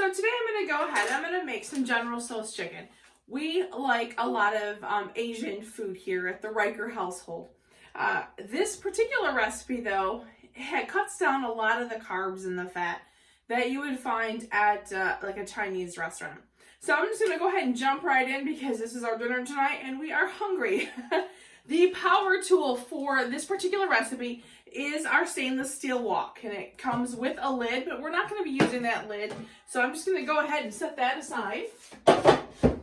So today I'm going to make some General Tso's chicken. We like a lot of Asian food here at the Riker household. This particular recipe though, cuts down a lot of the carbs and the fat that you would find at like a Chinese restaurant. So I'm just going to go ahead and jump right in because this is our dinner tonight and we are hungry. The power tool for this particular recipe is our stainless steel wok, and it comes with a lid, but we're not going to be using that lid, so I'm just going to go ahead and set that aside. The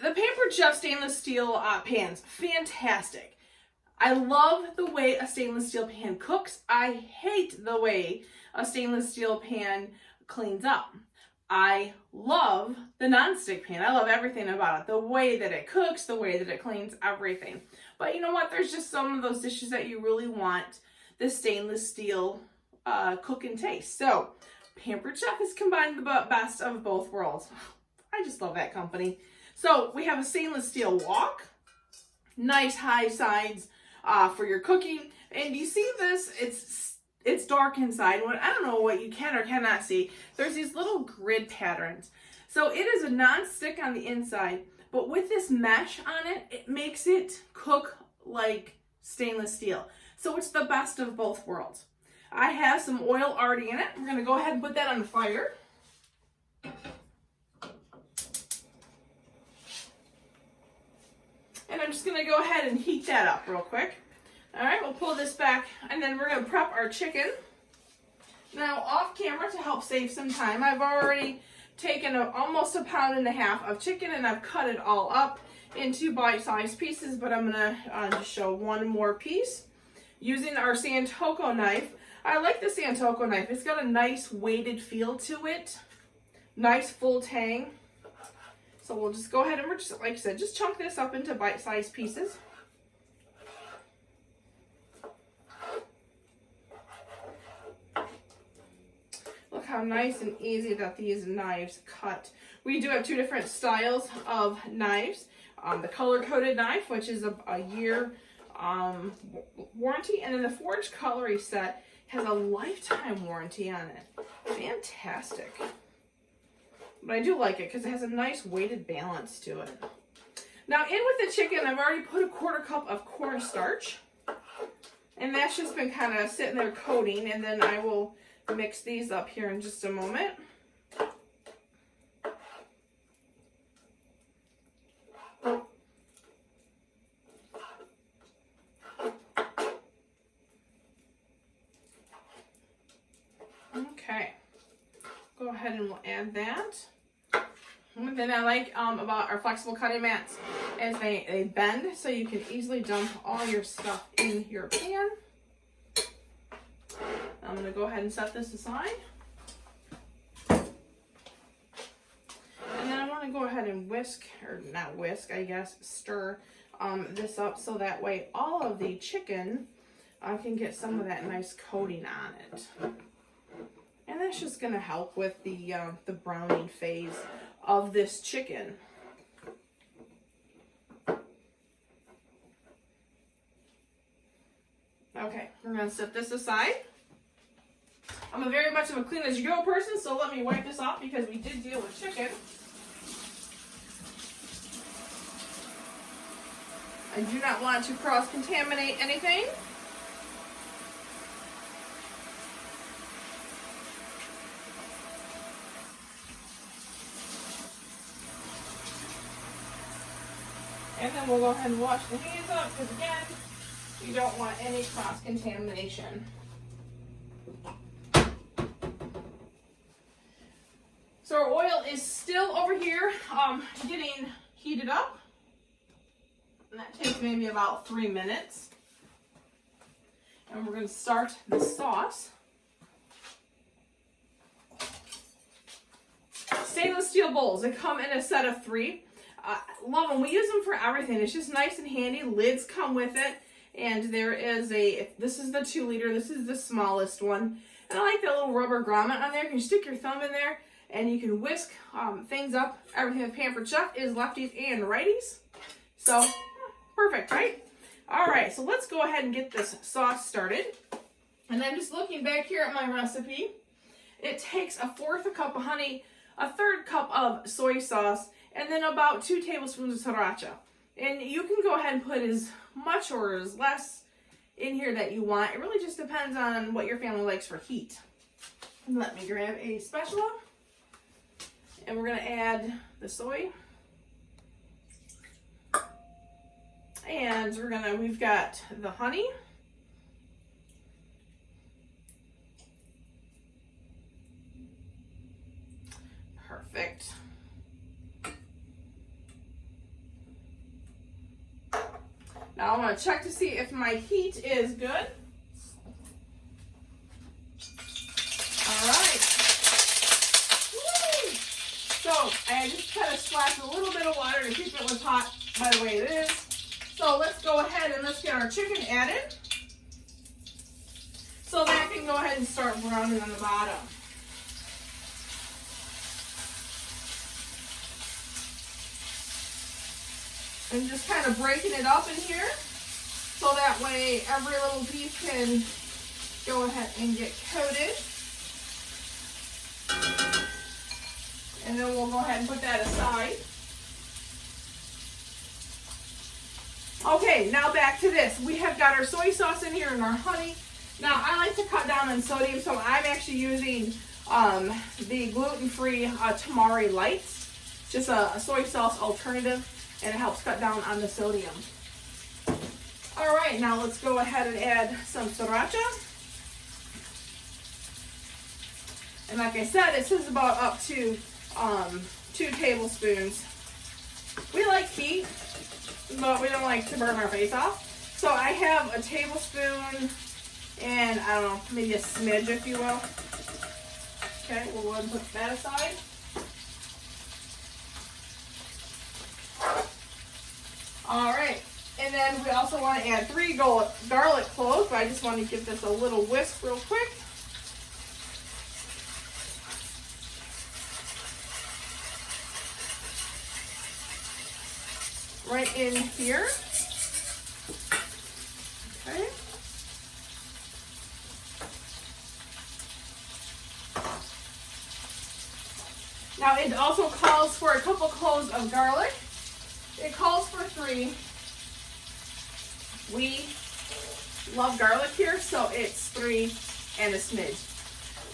Pampered Chef stainless steel pans, fantastic. I love the way a stainless steel pan cooks. I hate the way a stainless steel pan cleans up. I love the nonstick pan. I love everything about it. The way that it cooks, the way that it cleans, everything. But you know what? There's just some of those dishes that you really want the stainless steel cook and taste. So Pampered Chef has combined the best of both worlds. I just love that company. So we have a stainless steel wok, nice high sides for your cooking. And you see this, it's dark inside. I don't know what you can or cannot see. There's these little grid patterns. So it is a non-stick on the inside, but with this mesh on it, it makes it cook like stainless steel. So it's the best of both worlds. I have some oil already in it. We're gonna go ahead and put that on the fire. And I'm just gonna go ahead and heat that up real quick. All right, we'll pull this back and then we're gonna prep our chicken. Now off camera, to help save some time, I've already taken almost 1.5 pounds of chicken and I've cut it all up into bite-sized pieces, but I'm gonna just show one more piece using our Santoku knife. I like the Santoku knife. It's got a nice weighted feel to it, nice full tang. So we'll just go ahead and we're just, like I said, just chunk this up into bite-sized pieces. Look how nice and easy that these knives cut. We do have two different styles of knives. The color-coded knife, which is a year warranty, and then the Forged Cutlery set has a lifetime warranty on it. Fantastic. But I do like it because it has a nice weighted balance to it. Now in with the chicken, I've already put a 1/4 cup of cornstarch. And that's just been kind of sitting there coating, and then I will mix these up here in just a moment. Okay, go ahead and we'll add that. One thing I like about our flexible cutting mats is they bend, so you can easily dump all your stuff in your pan. I'm going to go ahead and set this aside. And then I want to go ahead and stir this up so that way all of the chicken can get some of that nice coating on it. And that's just going to help with the browning phase of this chicken. Okay, we're going to set this aside. I'm a very much of a clean as you go person, so let me wipe this off because we did deal with chicken. I do not want to cross-contaminate anything. And then we'll go ahead and wash the hands up because again, you don't want any cross-contamination. So our oil is still over here getting heated up. And that takes maybe about 3 minutes. And we're going to start the sauce. Stainless steel bowls. They come in a set of 3. Love them. We use them for everything. It's just nice and handy. Lids come with it. And there is this is the 2 liter. This is the smallest one. And I like that little rubber grommet on there. You can stick your thumb in there and you can whisk things up. Everything with Pampered Chef is lefties and righties. So, perfect, right? All right, so let's go ahead and get this sauce started. And I'm just looking back here at my recipe. It takes a fourth a cup of honey, a third cup of soy sauce, and then about 2 tablespoons of sriracha. And you can go ahead and put as much or as less in here that you want. It really just depends on what your family likes for heat. Let me grab a spatula. And we're going to add the soy. And we've got the honey. Perfect. Now I'm going to check to see if my heat is good. All right. Woo! So I just kind of splashed a little bit of water to keep it hot by the way it is. So let's go ahead and let's get our chicken added. So that can go ahead and start browning on the bottom. And just kind of breaking it up in here so that way every little piece can go ahead and get coated. And then we'll go ahead and put that aside. Okay, now back to this. We have got our soy sauce in here and our honey. Now I like to cut down on sodium, so I'm actually using the gluten-free Tamari Lights, just a soy sauce alternative. And it helps cut down on the sodium. All right, now let's go ahead and add some sriracha. And like I said, this is about up to 2 tablespoons. We like heat, but we don't like to burn our face off. So I have a tablespoon and I don't know, maybe a smidge, if you will. Okay, we'll go ahead and put that aside. All right, and then we also want to add 3 garlic cloves, but I just want to give this a little whisk real quick. Right in here. Okay. Now it also calls for a couple cloves of garlic. It calls for 3. We love garlic here, so it's 3 and a smidge.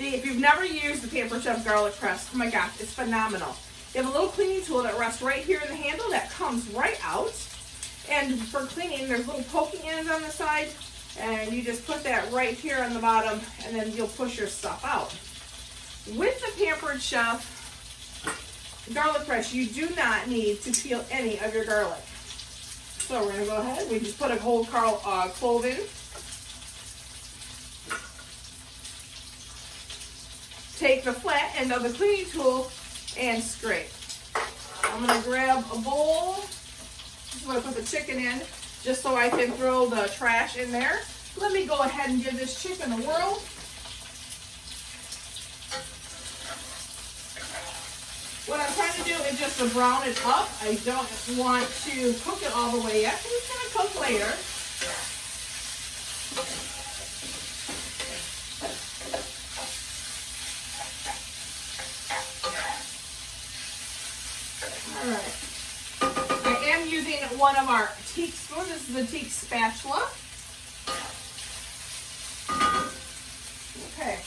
If you've never used the Pampered Chef garlic press, oh my gosh, it's phenomenal. They have a little cleaning tool that rests right here in the handle that comes right out. And for cleaning, there's little poking ends on the side, and you just put that right here on the bottom, and then you'll push your stuff out. With the Pampered Chef garlic press, you do not need to peel any of your garlic. So we're going to go ahead. We just put a whole clove in. Take the flat end of the cleaning tool and scrape. I'm going to grab a bowl. Just going to put the chicken in just so I can throw the trash in there. Let me go ahead and give this chicken a whirl. What I'm trying to do is just to brown it up. I don't want to cook it all the way yet. It's going to cook later. All right. I am using one of our teak spoons. This is a teak spatula. Okay.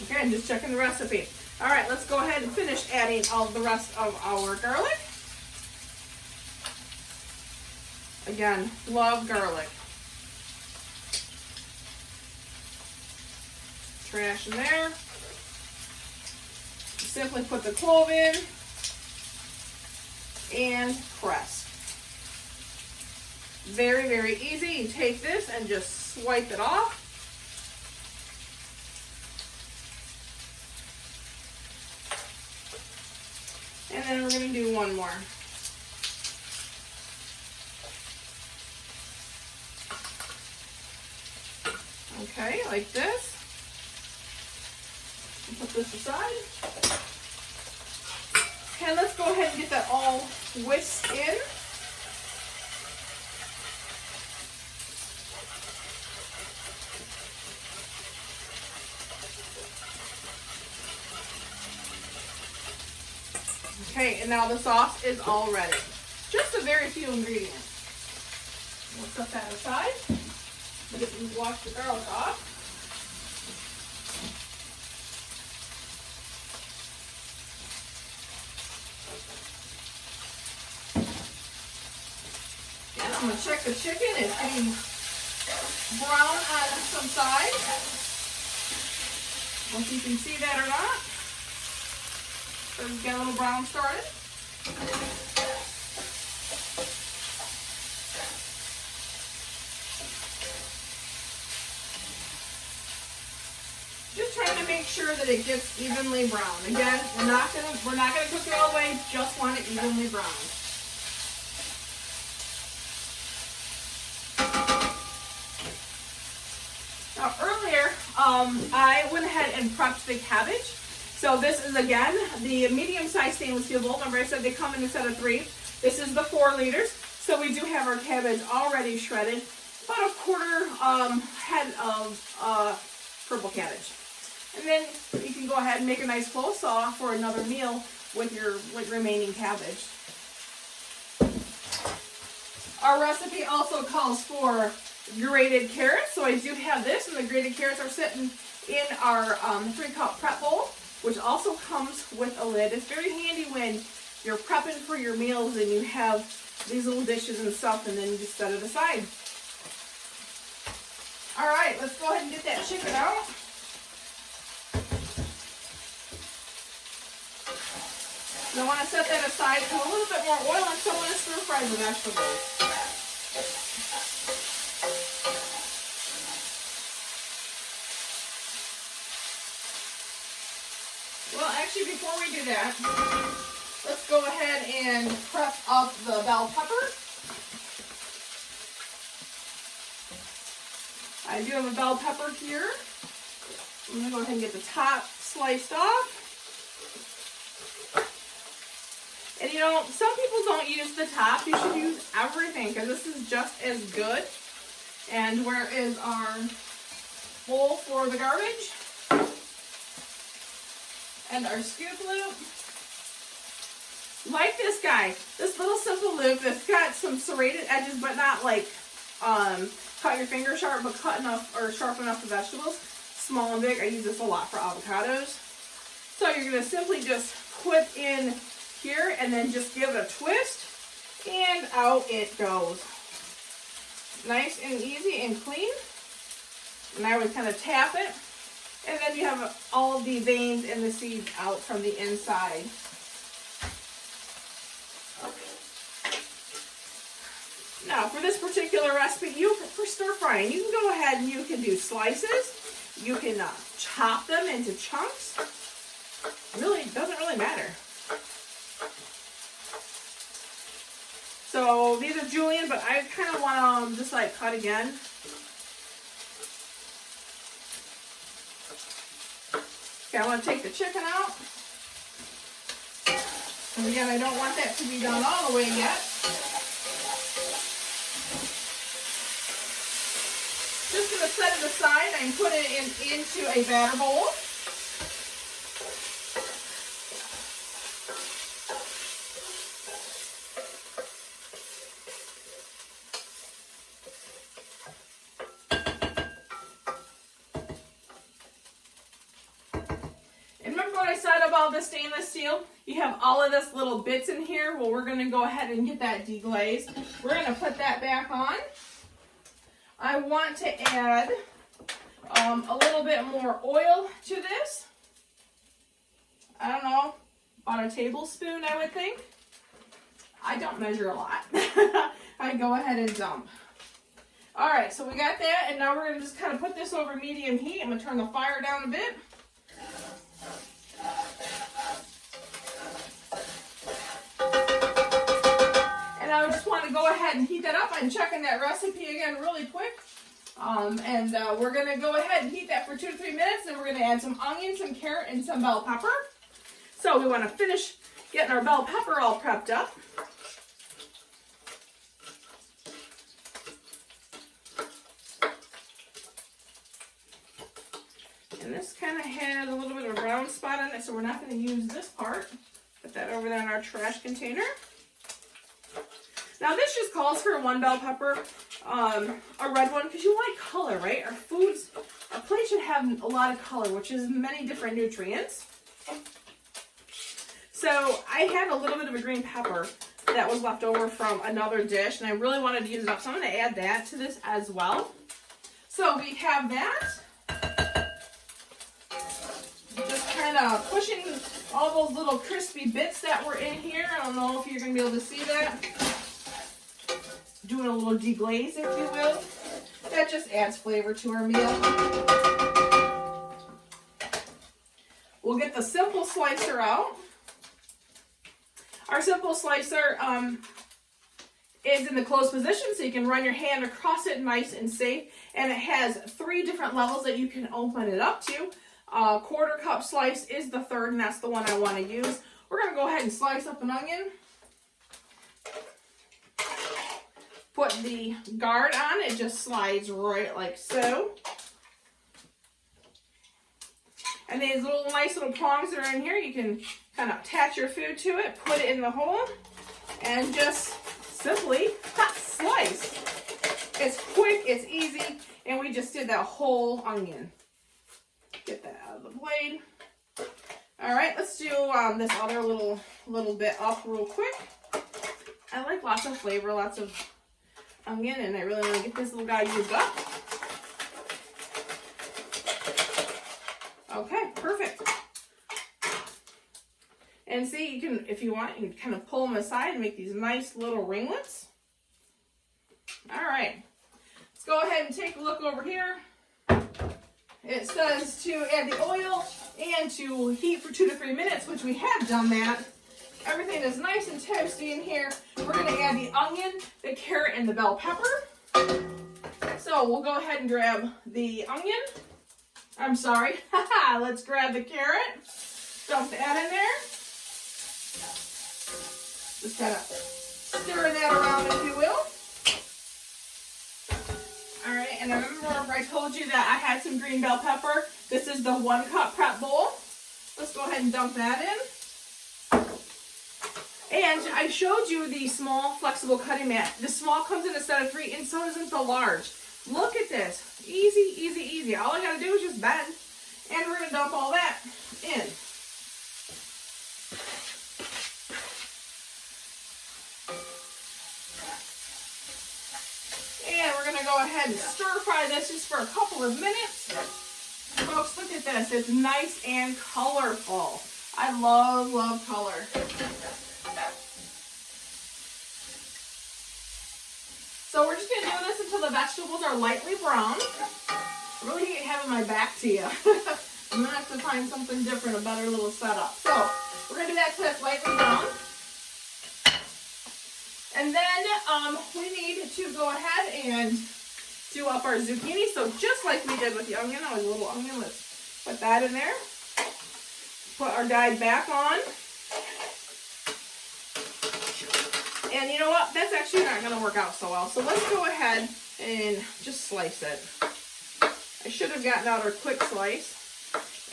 Okay, I'm just checking the recipe. All right, let's go ahead and finish adding all the rest of our garlic. Again, love garlic. Trash in there. Simply put the clove in and press. Very, very easy. You take this and just swipe it off. And then we're going to do one more. Okay, like this. Put this aside. And let's go ahead and get that all whisked in. Okay, and now the sauce is all ready. Just a very few ingredients. We'll set that aside. Wash the garlic off. And I'm going to check the chicken. It's getting brown on some sides. I don't know if you can see that or not. So we get a little brown started. Just trying to make sure that it gets evenly brown. Again, we're not gonna cook it all the way. Just want it evenly brown. Now earlier, I went ahead and prepped the cabbage. So this is again the medium-sized stainless steel bowl. Remember I said they come in a set of 3. This is the 4 liters. So we do have our cabbage already shredded. About a quarter head of purple cabbage. And then you can go ahead and make a nice coleslaw for another meal with your remaining cabbage. Our recipe also calls for grated carrots. So I do have this, and the grated carrots are sitting in our 3-cup prep bowl, which also comes with a lid. It's very handy when you're prepping for your meals and you have these little dishes and stuff, and then you just set it aside. All right, let's go ahead and get that chicken out. And I want to set that aside for a little bit more oil until I want to stir fry the vegetables. Well, actually, before we do that, let's go ahead and prep up the bell pepper. I do have a bell pepper here. I'm going to go ahead and get the top sliced off. And you know, some people don't use the top. You should use everything because this is just as good. And where is our bowl for the garbage? And our scoop loop. Like this guy. This little simple loop that's got some serrated edges, but not like cut your finger sharp, but cut enough or sharp enough for vegetables. Small and big. I use this a lot for avocados. So you're going to simply just put in here and then just give it a twist and out it goes. Nice and easy and clean. And I would kind of tap it, and then you have all the veins and the seeds out from the inside. Now for this particular recipe, for stir frying, you can go ahead and you can do slices. You can chop them into chunks. Really, it doesn't really matter. So these are julienne, but I kind of want to just like cut again. Okay, I want to take the chicken out. And again, I don't want that to be done all the way yet. Just going to set it aside and put it into a batter bowl. About the stainless steel, you have all of this little bits in here. Well, we're going to go ahead and get that deglazed. We're going to put that back on. I want to add a little bit more oil to this. I don't know, about a tablespoon, I would think. I don't measure a lot. I go ahead and dump. All right, so we got that, and now we're going to just kind of put this over medium heat. I'm going to turn the fire down a bit. And I just want to go ahead and heat that up. I'm checking that recipe again really quick. We're going to go ahead and heat that for 2 to 3 minutes. And we're going to add some onion, some carrot, and some bell pepper. So we want to finish getting our bell pepper all prepped up. And this kind of has a little bit of a brown spot on it, so we're not going to use this part. But that over there in our trash container. Now this just calls for one bell pepper, a red one, because you like color, right? Our plate should have a lot of color, which is many different nutrients. So I had a little bit of a green pepper that was left over from another dish, and I really wanted to use it up, so I'm going to add that to this as well. So we have that. Just kind of pushing all those little crispy bits that were in here. I don't know if you're going to be able to see that. Doing a little deglaze, if you will. That just adds flavor to our meal. We'll get the simple slicer out. Our simple slicer is in the closed position, so you can run your hand across it nice and safe. And it has 3 different levels that you can open it up to. Quarter cup slice is the third, and that's the one I want to use. We're going to go ahead and slice up an onion. Put the guard on, it just slides right like so. And these little nice little prongs that are in here, you can kind of attach your food to it, put it in the hole, and just simply slice. It's quick, it's easy, and we just did that whole onion. Get that out of the blade. All right, let's do this other little bit up real quick. I like lots of flavor, lots of onion, and I really want to get this little guy used up. Okay, perfect. And see, you can, if you want, you can kind of pull them aside and make these nice little ringlets. All right, let's go ahead and take a look over here. It says to add the oil and to heat for 2 to 3 minutes, which we have done that. Everything is nice and toasty in here. We're going to add the onion, the carrot, and the bell pepper. So we'll go ahead and grab the onion. I'm sorry. Let's grab the carrot. Dump that in there. Just kind of stir that around, if you will. All right, and remember I told you that I had some green bell pepper. This is the 1 cup prep bowl. Let's go ahead and dump that in. And I showed you the small flexible cutting mat. The small comes in a set of 3, and so doesn't the large. Look at this. Easy, easy, easy. All I gotta do is just bend. And we're gonna dump all that in. And we're gonna go ahead and stir fry this just for a couple of minutes. Folks, look at this. It's nice and colorful. I love, love color. So we're just going to do this until the vegetables are lightly brown. I really hate having my back to you. I'm going to have to find something different, a better little setup. So we're going to do that until it's lightly brown. And then we need to go ahead and do up our zucchini. So just like we did with the onion, that was a little onion. Let's put that in there. Put our guide back on. And you know what? That's actually not going to work out so well. So let's go ahead and just slice it. I should have gotten out our quick slice,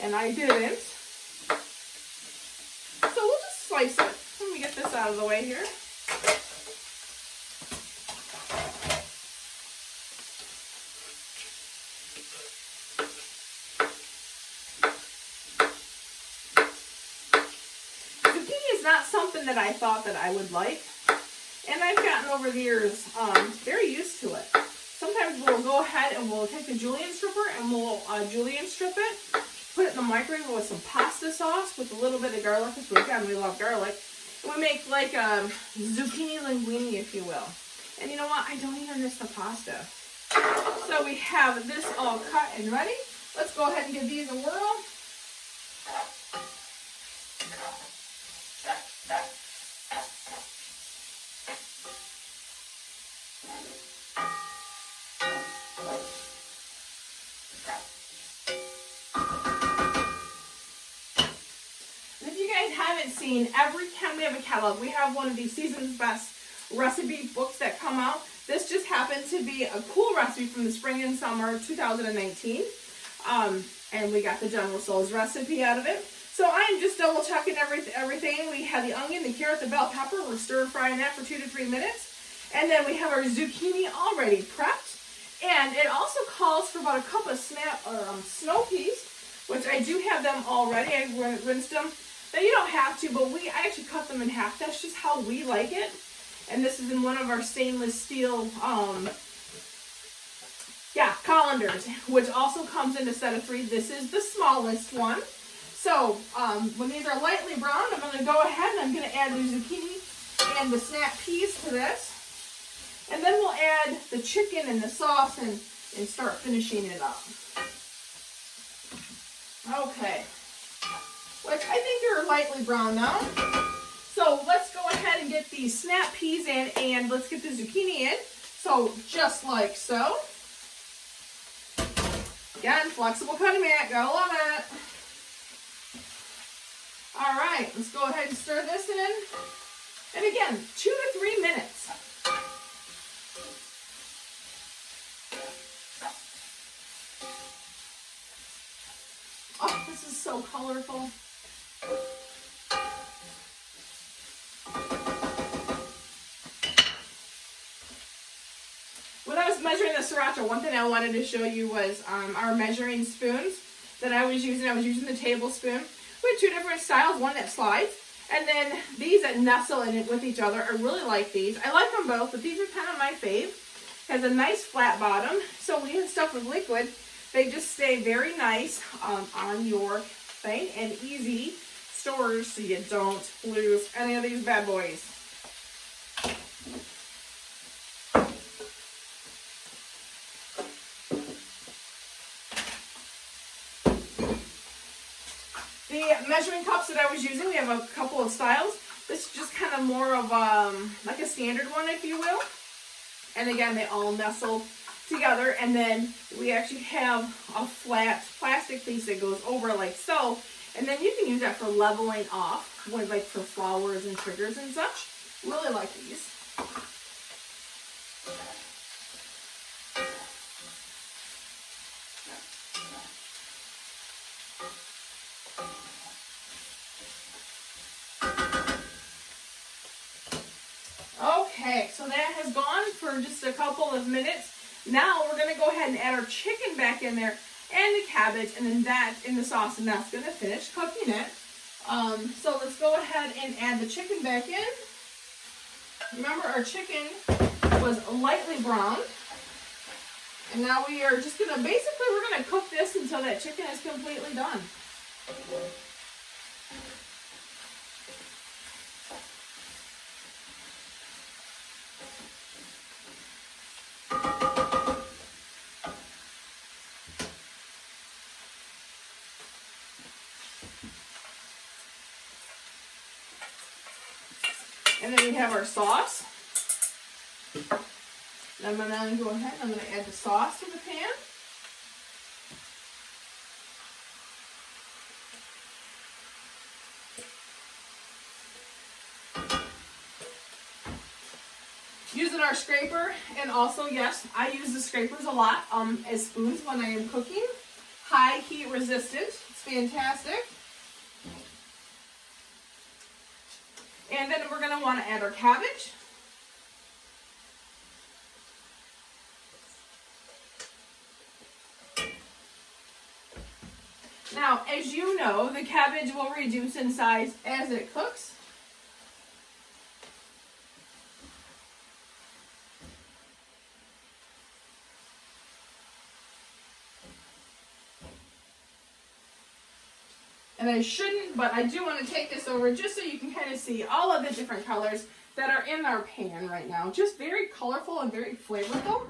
and I didn't. So we'll just slice it. Let me get this out of the way here. Zucchini is not something that I thought that I would like. And I've gotten over the years very used to it. Sometimes we'll go ahead and we'll take the julienne stripper and we'll julienne strip it, put it in the microwave with some pasta sauce with a little bit of garlic, because again, we love garlic. And we make like a zucchini linguine, if you will. And you know what? I don't even miss the pasta. So we have this all cut and ready. Let's go ahead and give these a whirl. Seen every time we have a catalog, we have one of these Season's Best recipe books that come out. This just happened to be a cool recipe from the spring and summer 2019, and we got the General Tso's recipe out of it. So I'm just double checking everything. We have the onion, the carrot, the bell pepper. We're stir frying that for 2 to 3 minutes. And then we have our zucchini already prepped. And it also calls for about a cup of snow peas, which I do have them already. I rinsed them. Now you don't have to, but I actually cut them in half. That's just how we like it. And this is in one of our stainless steel colanders, which also comes in a set of 3. This is the smallest one. So when these are lightly browned, I'm going to go ahead and I'm going to add the zucchini and the snap peas to this. And then we'll add the chicken and the sauce and start finishing it up. Okay. Which I think they're lightly brown now. So let's go ahead and get the snap peas in and let's get the zucchini in. So just like so. Again, flexible cutting mat, gotta love it. All right, let's go ahead and stir this in. And again, 2 to 3 minutes. Oh, this is so colorful. When I was measuring the sriracha, one thing I wanted to show you was our measuring spoons that I was using. I was using the tablespoon. We have 2 different styles, one that slides, and then these that nestle in it with each other. I really like these. I like them both, but these are kind of my fave. Has a nice flat bottom, so when you have stuff with liquid, they just stay very nice on your thing and easy storage so you don't lose any of these bad boys. The measuring cups that I was using, we have a couple of styles. This is just kind of more of like a standard one, if you will. And again, they all nestle together. And then we actually have a flat plastic piece that goes over like so. And then you can use that for leveling off, like for flowers and triggers and such. Really like these. Okay, so that has gone for just a couple of minutes. Now we're going to go ahead and add our chicken back in there and the cabbage and then that in the sauce, and that's going to finish cooking it. So let's go ahead and add the chicken back in. Remember, our chicken was lightly browned. And now we are just going to, basically we're going to cook this until that chicken is completely done. And then we have our sauce. And I'm going to go ahead and I'm going to add the sauce to the pan. Using our scraper, and also, yes, I use the scrapers a lot as spoons when I am cooking. High heat resistant. It's fantastic. And then we're going to want to add our cabbage. Now, as you know, the cabbage will reduce in size as it cooks. And I shouldn't, but I do want to take this over just so you can kind of see all of the different colors that are in our pan right now. Just very colorful and very flavorful.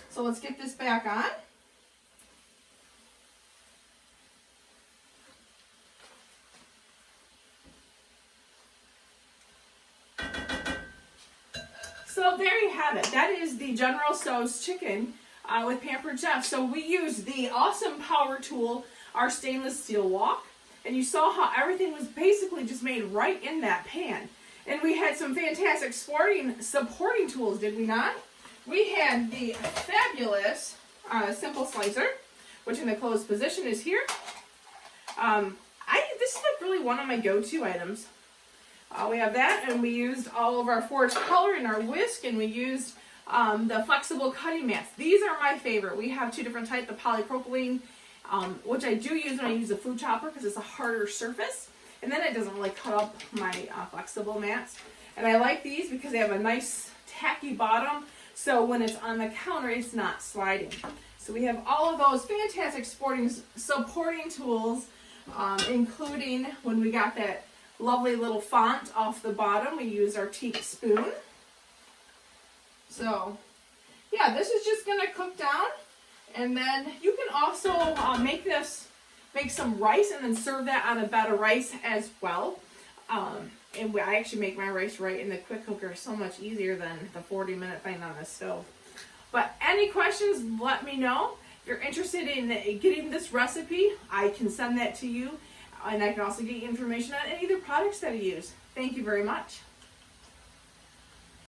So let's get this back on. So there you have it. That is the General Tso's chicken with Pampered Chef. So we use the awesome power tool, our stainless steel wok. And you saw how everything was basically just made right in that pan. And we had some fantastic supporting tools, did we not? We had the fabulous Simple Slicer, which in the closed position is here. this is like really one of my go-to items. We have that, and we used all of our forage color and our whisk, and we used the flexible cutting mats. These are my favorite. We have two different types, the polypropylene, which I do use when I use a food chopper because it's a harder surface, and then it doesn't really cut up my flexible mats. And I like these because they have a nice tacky bottom, so when it's on the counter, it's not sliding. So we have all of those fantastic supporting tools, including when we got that lovely little font off the bottom, we used our teak spoon. So yeah, this is just gonna cook down, and then you can also make some rice and then serve that on a bed of rice as well. And I actually make my rice right in the quick cooker, so much easier than the 40-minute thing on the stove. But any questions, let me know. If you're interested in getting this recipe, I can send that to you, and I can also get you information on any of the products that I use. Thank you very much.